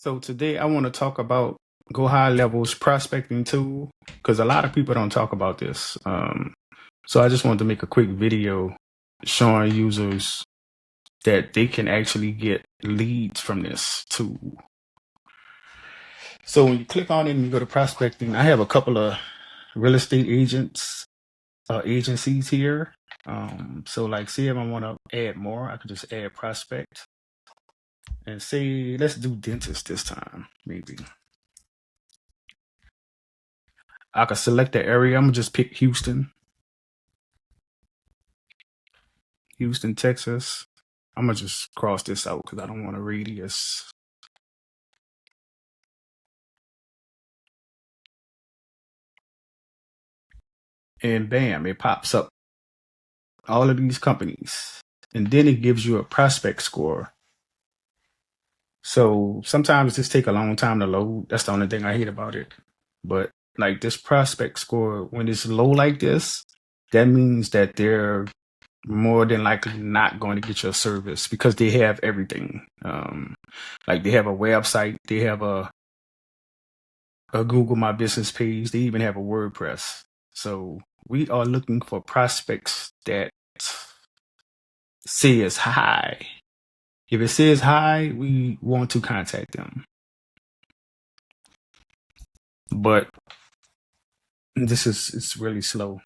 So today I want to talk about Go High Levels prospecting tool because a lot of people don't talk about this. So I just wanted to make a quick video showing users that they can actually get leads from this tool. So when you click on it and you go to prospecting, I have a couple of real estate agencies here. So like, see if I want to add more, I could just add prospect and say, let's do dentist this time, maybe. I could select the area. I'm gonna just pick Houston, Texas. I'm gonna just cross this out because I don't want a radius. And bam, it pops up all of these companies. And then it gives you a prospect score. So sometimes this take a long time to load. That's the only thing I hate about it. But like this prospect score, when it's low like this, that means that they're more than likely not going to get your service because they have everything. Like they have a website, they have a Google My Business page, they even have a WordPress. So we are looking for prospects that says hi. If it says hi, we want to contact them. But it's really slow.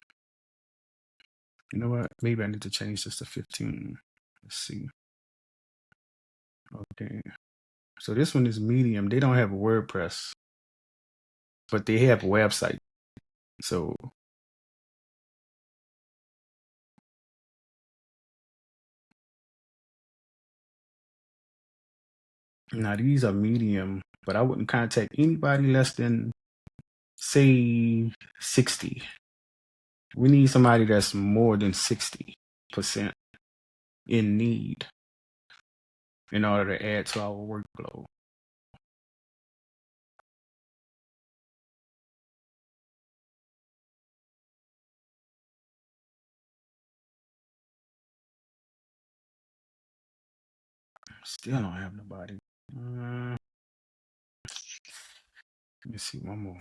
You know what? Maybe I need to change this to 15. Let's see. Okay. So this one is medium. They don't have a WordPress, but they have a website. So now these are medium, but I wouldn't contact anybody less than say 60. We need somebody that's more than 60% in need in order to add to our workflow. Still don't have nobody. Let me see one more.